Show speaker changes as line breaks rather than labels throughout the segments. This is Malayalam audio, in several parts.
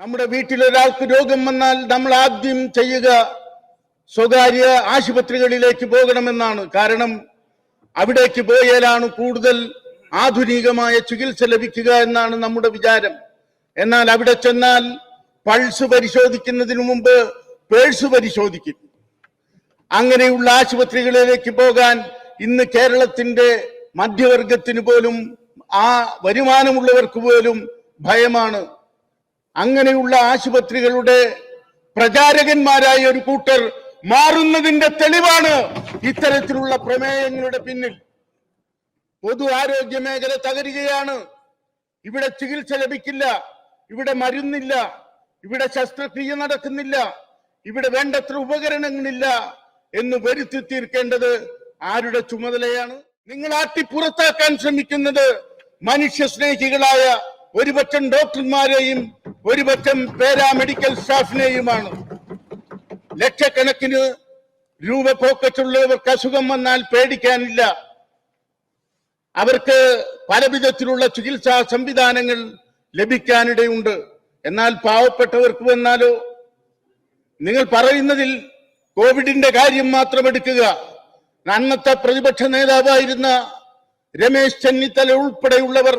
നമ്മുടെ വീട്ടിലൊരാൾക്ക് രോഗം വന്നാൽ നമ്മൾ ആദ്യം ചെയ്യുക സ്വകാര്യ ആശുപത്രികളിലേക്ക് പോകണമെന്നാണ്. കാരണം അവിടേക്ക് പോയാലാണ് കൂടുതൽ ആധുനികമായ ചികിത്സ ലഭിക്കുക എന്നാണ് നമ്മുടെ വിചാരം. എന്നാൽ അവിടെ ചെന്നാൽ പൾസ് പരിശോധിക്കുന്നതിന് മുമ്പ് പേഴ്സ് പരിശോധിക്കും. അങ്ങനെയുള്ള ആശുപത്രികളിലേക്ക് പോകാൻ ഇന്ന് കേരളത്തിന്റെ മധ്യവർഗത്തിന് പോലും ആ വരുമാനമുള്ളവർക്ക് പോലും ഭയമാണ്. അങ്ങനെയുള്ള ആശുപത്രികളുടെ പ്രചാരകന്മാരായ ഒരു കൂട്ടർ മാറുന്നതിന്റെ തെളിവാണ് ഇത്തരത്തിലുള്ള പ്രമേയങ്ങളുടെ പിന്നിൽ. പൊതു ആരോഗ്യ മേഖല തകരുകയാണ്. ഇവിടെ ചികിത്സ ലഭിക്കില്ല, ഇവിടെ മരുന്നില്ല, ഇവിടെ ശസ്ത്രക്രിയ നടക്കുന്നില്ല, ഇവിടെ വേണ്ടത്ര ഉപകരണങ്ങളില്ല എന്ന് വരുത്തി തീർക്കേണ്ടത് ആരുടെ ചുമതലയാണ്? നിങ്ങൾ ആട്ടിപ്പുറത്താക്കാൻ ശ്രമിക്കുന്നത് മനുഷ്യ സ്നേഹികളായ ഒരുപറ്റം ഡോക്ടർമാരെയും ഒരുപറ്റം പാരാമെഡിക്കൽ സ്റ്റാഫിനെയുമാണ്. ലക്ഷക്കണക്കിന് രൂപ പോക്കറ്റുള്ളവർക്ക് അസുഖം വന്നാൽ പേടിക്കാനില്ല. അവർക്ക് പല വിധത്തിലുള്ള ചികിത്സാ സംവിധാനങ്ങൾ ലഭിക്കാനിടയുണ്ട്. എന്നാൽ പാവപ്പെട്ടവർക്ക് വന്നാലോ? നിങ്ങൾ പറയുന്നതിൽ കോവിഡിന്റെ കാര്യം മാത്രം എടുക്കുക. അന്നത്തെ പ്രതിപക്ഷ നേതാവായിരുന്ന രമേശ് ചെന്നിത്തല ഉൾപ്പെടെയുള്ളവർ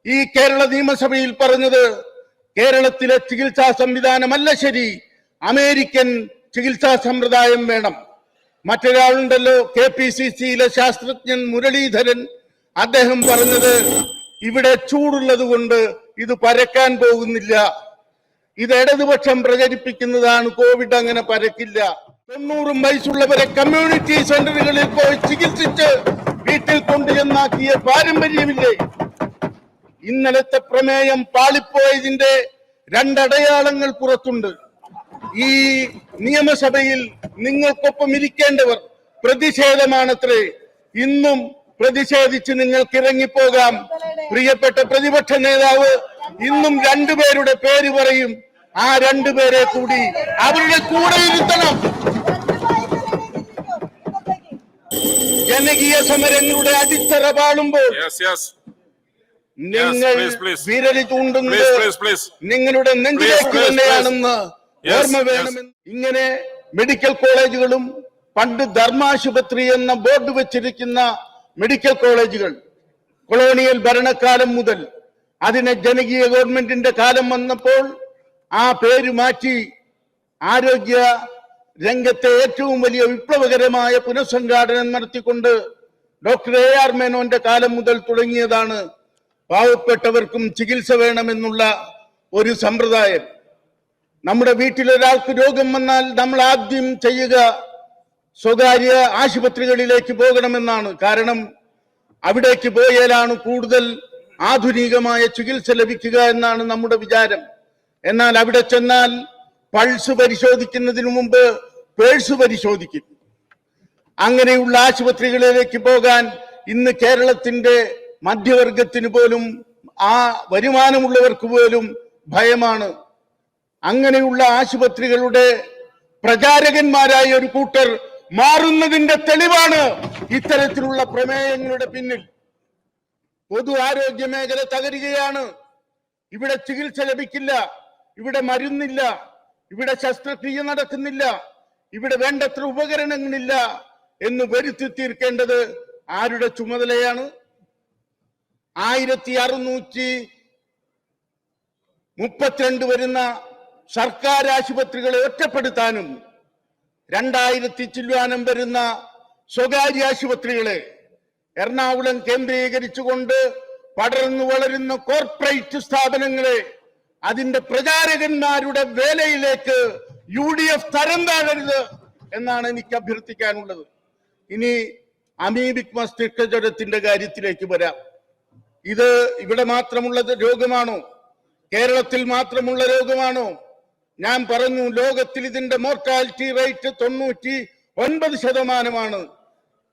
ഈ കേരള നിയമസഭയിൽ പറഞ്ഞത് കേരളത്തിലെ ചികിത്സാ സംവിധാനമല്ല ശരി, അമേരിക്കൻ ചികിത്സാ സമ്പ്രദായം വേണം. മറ്റൊരാളുണ്ടല്ലോ, KPCCയിലെ ശാസ്ത്രജ്ഞൻ മുരളീധരൻ, അദ്ദേഹം പറഞ്ഞത് ഇവിടെ ചൂടുള്ളത് കൊണ്ട് ഇത് പരക്കാൻ പോകുന്നില്ല. ഇത് ഇടതുപക്ഷം പ്രചരിപ്പിക്കുന്നതാണ്. കോവിഡ് അങ്ങനെ പരക്കില്ല. 90 വയസ്സുള്ളവരെ കമ്മ്യൂണിറ്റി സെന്ററുകളിൽ പോയി ചികിത്സിച്ച് വീട്ടിൽ കൊണ്ടുചെന്നാക്കിയ പാരമ്പര്യമില്ലേ? ഇന്നലത്തെ പ്രമേയം പാളിപ്പോയതിന്റെ രണ്ടടയാളങ്ങൾ പുറത്തുണ്ട്. ഈ നിയമസഭയിൽ നിങ്ങൾക്കൊപ്പം ഇരിക്കേണ്ടവർ പ്രതിഷേധമാണത്രേ. ഇന്നും പ്രതിഷേധിച്ച് നിങ്ങൾക്ക് ഇറങ്ങിപ്പോകാം. പ്രിയപ്പെട്ട പ്രതിപക്ഷ നേതാവ് ഇന്നും രണ്ടുപേരുടെ പേര് പറയും. ആ രണ്ടുപേരെ കൂടി അവരുടെ കൂടെ ഇരുത്തണം. ജനകീയ സമരങ്ങളുടെ അടിത്തറ പാടുമ്പോൾ നിങ്ങൾ വിരലി ചൂണ്ടുന്നത് നിങ്ങളുടെ നെഞ്ചിലേക്ക് തന്നെയാണെന്ന് ഓർമ്മ വേണമെന്ന്. ഇങ്ങനെ മെഡിക്കൽ കോളേജുകളും പണ്ട് ധർമാശുപത്രി എന്ന ബോർഡ് വെച്ചിരിക്കുന്ന മെഡിക്കൽ കോളേജുകൾ കൊളോണിയൽ ഭരണകാലം മുതൽ അതിനെ ജനകീയ ഗവൺമെന്റിന്റെ കാലം വന്നപ്പോൾ ആ പേര് മാറ്റി ആരോഗ്യ രംഗത്തെ ഏറ്റവും വലിയ വിപ്ലവകരമായ പുനഃസംഘാടനം നടത്തിക്കൊണ്ട് ഡോക്ടർ AR മേനോന്റെ കാലം മുതൽ തുടങ്ങിയതാണ് പാവപ്പെട്ടവർക്കും ചികിത്സ വേണമെന്നുള്ള ഒരു സമ്പ്രദായം. നമ്മുടെ വീട്ടിലൊരാൾക്ക് രോഗം വന്നാൽ നമ്മൾ ആദ്യം ചെയ്യുക സ്വകാര്യ ആശുപത്രികളിലേക്ക് പോകണമെന്നാണ്. കാരണം അവിടേക്ക് പോയാലാണ് കൂടുതൽ ആധുനികമായ ചികിത്സ ലഭിക്കുക എന്നാണ് നമ്മുടെ വിചാരം. എന്നാൽ അവിടെ ചെന്നാൽ പൾസ് പരിശോധിക്കുന്നതിന് മുമ്പ് പേഴ്സ് പരിശോധിക്കും. അങ്ങനെയുള്ള ആശുപത്രികളിലേക്ക് പോകാൻ ഇന്ന് കേരളത്തിന്റെ മധ്യവർഗത്തിന് പോലും ആ വരുമാനമുള്ളവർക്ക് പോലും ഭയമാണ്. അങ്ങനെയുള്ള ആശുപത്രികളുടെ പ്രചാരകന്മാരായ ഒരു കൂട്ടർ മാറുന്നതിന്റെ തെളിവാണ് ഇത്തരത്തിലുള്ള പ്രമേയങ്ങളുടെ പിന്നിൽ. പൊതു ആരോഗ്യ മേഖല തകരുകയാണ്. ഇവിടെ ചികിത്സ ലഭിക്കില്ല, ഇവിടെ മരുന്നില്ല, ഇവിടെ ശസ്ത്രക്രിയ നടക്കുന്നില്ല, ഇവിടെ വേണ്ടത്ര ഉപകരണങ്ങളില്ല എന്ന് വരുത്തി തീർക്കേണ്ടത് ആരുടെ ചുമതലയാണ്? 1632 വരുന്ന സർക്കാർ ആശുപത്രികളെ ഒറ്റപ്പെടുത്താനും 2000 ചില്ലുവാനം വരുന്ന സ്വകാര്യ ആശുപത്രികളെ എറണാകുളം കേന്ദ്രീകരിച്ചുകൊണ്ട് പടർന്നു വളരുന്ന കോർപ്പറേറ്റ് സ്ഥാപനങ്ങളെ അതിന്റെ പ്രചാരകന്മാരുടെ വേലയിലേക്ക് UDF തരം താഴരുത് എന്നാണ് എനിക്ക് അഭ്യർത്ഥിക്കാനുള്ളത്. ഇനി അമീബിക് മസ്തിഷ്ക ജ്വരത്തിന്റെ കാര്യത്തിലേക്ക് വരാം. ഇത് ഇവിടെ മാത്രമുള്ള രോഗമാണോ? കേരളത്തിൽ മാത്രമുള്ള രോഗമാണോ? ഞാൻ പറഞ്ഞു, ലോകത്തിൽ ഇതിന്റെ മോർട്ടാലിറ്റി റേറ്റ് 99%.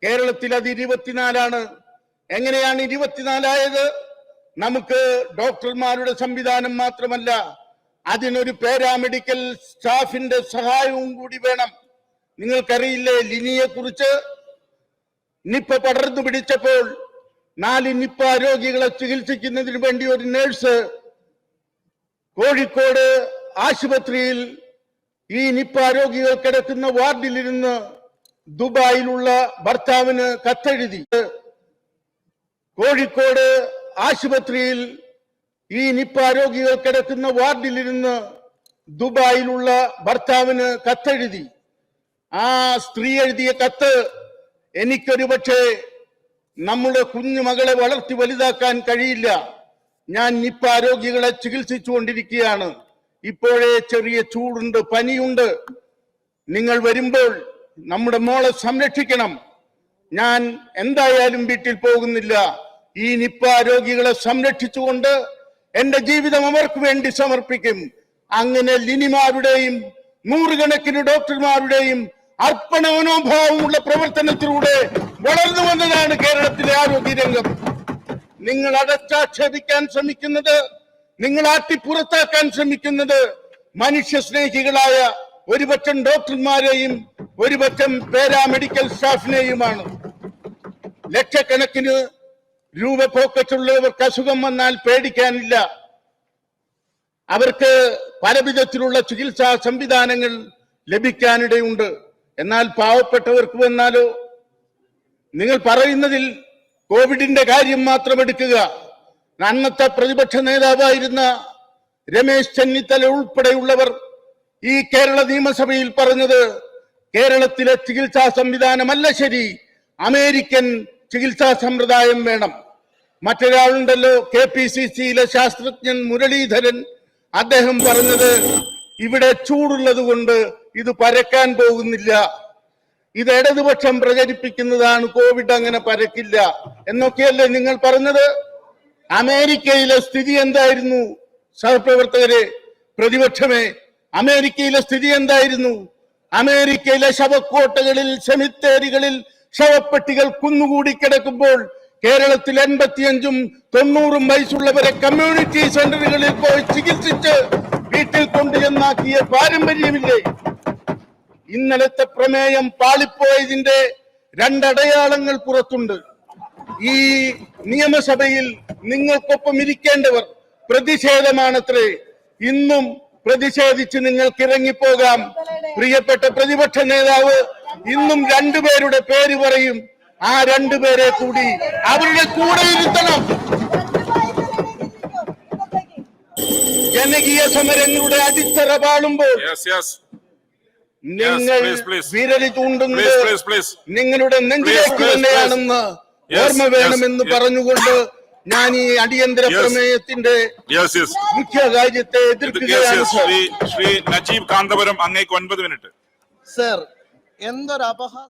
കേരളത്തിൽ അത് 24. എങ്ങനെയാണ് 24 ആയത്? നമുക്ക് ഡോക്ടർമാരുടെ സംവിധാനം മാത്രമല്ല, അതിനൊരു പാരാമെഡിക്കൽ സ്റ്റാഫിന്റെ സഹായവും കൂടി വേണം. നിങ്ങൾക്കറിയില്ലേ ലിനിയെ കുറിച്ച്? നിപ്പ പടർന്നു പിടിച്ചപ്പോൾ 4 നിപ്പ രോഗികളെ ചികിത്സിക്കുന്നതിന് വേണ്ടി ഒരു നേഴ്സ് കോഴിക്കോട് ആശുപത്രിയിൽ ഈ നിപ്പ രോഗികൾ കിടക്കുന്ന വാർഡിലിരുന്ന് ദുബായിലുള്ള ഭർത്താവിന് കത്തെഴുതി. കോഴിക്കോട് ആശുപത്രിയിൽ ഈ നിപ്പ രോഗികൾ കിടക്കുന്ന വാർഡിലിരുന്ന് ദുബായിലുള്ള ഭർത്താവിന് കത്തെഴുതി. ആ സ്ത്രീ എഴുതിയ കത്ത് എനിക്കൊരു പക്ഷേ നമ്മുടെ കുഞ്ഞുമകളെ വളർത്തി വലുതാക്കാൻ കഴിയില്ല. ഞാൻ നിപ്പ രോഗികളെ ചികിത്സിച്ചുകൊണ്ടിരിക്കുകയാണ്. ഇപ്പോഴേ ചെറിയ ചൂടുണ്ട്, പനിയുണ്ട്. നിങ്ങൾ വരുമ്പോൾ നമ്മുടെ മോളെ സംരക്ഷിക്കണം. ഞാൻ എന്തായാലും വീട്ടിൽ പോകുന്നില്ല. ഈ നിപ്പ രോഗികളെ സംരക്ഷിച്ചുകൊണ്ട് എന്റെ ജീവിതം അവർക്ക് വേണ്ടി സമർപ്പിക്കും. അങ്ങനെ ലിനിമാരുടെയും നൂറുകണക്കിന് ഡോക്ടർമാരുടെയും അർപ്പണ മനോഭാവമുള്ള പ്രവർത്തനത്തിലൂടെ വളർന്നു വന്നതാണ് കേരളത്തിലെ ആരോഗ്യരംഗം. നിങ്ങൾ അടച്ചാക്ഷേപിക്കാൻ ശ്രമിക്കുന്നത്, നിങ്ങൾ ആട്ടിപ്പുറത്താക്കാൻ ശ്രമിക്കുന്നത് മനുഷ്യ സ്നേഹികളായ ഒരുപറ്റം ഡോക്ടർമാരെയും ഒരുപറ്റം പാരാമെഡിക്കൽ സ്റ്റാഫിനെയുമാണ്. ലക്ഷക്കണക്കിന് രൂപ പോക്കറ്റുള്ളവർക്ക് അസുഖം വന്നാൽ പേടിക്കാനില്ല. അവർക്ക് പല വിധത്തിലുള്ള ചികിത്സാ സംവിധാനങ്ങൾ ലഭിക്കാനിടയുണ്ട്. എന്നാൽ പാവപ്പെട്ടവർക്ക് വന്നാലോ? നിങ്ങൾ പറയുന്നതിൽ കോവിഡിന്റെ കാര്യം മാത്രം എടുക്കുക. അന്നത്തെ പ്രതിപക്ഷ നേതാവായിരുന്ന രമേശ് ചെന്നിത്തല ഉൾപ്പെടെയുള്ളവർ ഈ കേരള നിയമസഭയിൽ പറഞ്ഞത് കേരളത്തിലെ ചികിത്സാ സംവിധാനമല്ല ശരി, അമേരിക്കൻ ചികിത്സാ സമ്പ്രദായം വേണം. മറ്റൊരാളുണ്ടല്ലോ, KPCCയിലെ ശാസ്ത്രജ്ഞൻ മുരളീധരൻ, അദ്ദേഹം പറഞ്ഞത് ഇവിടെ ചൂടുള്ളത് കൊണ്ട് ഇത് പരക്കാൻ പോകുന്നില്ല, ഇത് ഇടതുപക്ഷം പ്രചരിപ്പിക്കുന്നതാണ്, കോവിഡ് അങ്ങനെ പരക്കില്ല എന്നൊക്കെയല്ലേ നിങ്ങൾ പറഞ്ഞത്. അമേരിക്കയിലെ സ്ഥിതി എന്തായിരുന്നു സഹപ്രവർത്തകരെ, പ്രതിപക്ഷമേ? അമേരിക്കയിലെ സ്ഥിതി എന്തായിരുന്നു? അമേരിക്കയിലെ ശവക്കോട്ടകളിൽ, സെമിത്തേരികളിൽ ശവപ്പെട്ടികൾ കുന്നുകൂടി കിടക്കുമ്പോൾ കേരളത്തിൽ 85ഉം 90ഉം വയസ്സുള്ളവരെ കമ്മ്യൂണിറ്റി സെന്ററുകളിൽ പോയി ചികിത്സിച്ച് വീട്ടിൽ കൊണ്ടുചെന്നാക്കിയ പാരമ്പര്യമില്ലേ? ഇന്നലത്തെ പ്രമേയം പാളിപ്പോയതിന്റെ രണ്ടടയാളങ്ങൾ പുറത്തുണ്ട്. ഈ നിയമസഭയിൽ നിങ്ങൾക്കൊപ്പം ഇരിക്കേണ്ടവർ പ്രതിഷേധമാണത്രേ. ഇന്നും പ്രതിഷേധിച്ച് നിങ്ങൾക്ക് ഇറങ്ങിപ്പോകാം. പ്രിയപ്പെട്ട പ്രതിപക്ഷ നേതാവ് ഇന്നും രണ്ടുപേരുടെ പേര് പറയും. ആ രണ്ടുപേരെ കൂടി അവരുടെ കൂടെ ഇരുത്തണം. ജനകീയ സമരങ്ങളുടെ അടിത്തറ പാളുമ്പോൾ നിങ്ങൾ വിരലി ചൂണ്ടുന്നത് നിങ്ങളുടെ നെഞ്ചിലേക്ക് തന്നെയാണെന്ന് ഓർമ്മ വേണമെന്ന് പറഞ്ഞുകൊണ്ട് ഞാൻ ഈ അടിയന്തര പ്രമേയത്തിന്റെ മുഖ്യ കാര്യത്തെ എതിർക്കുകയാണ്.
ശ്രീ നജീബ് കാന്തപുരം, അങ്ങേക്ക് 9 മിനിറ്റ്.
സർ, എന്തൊരു അപഹാ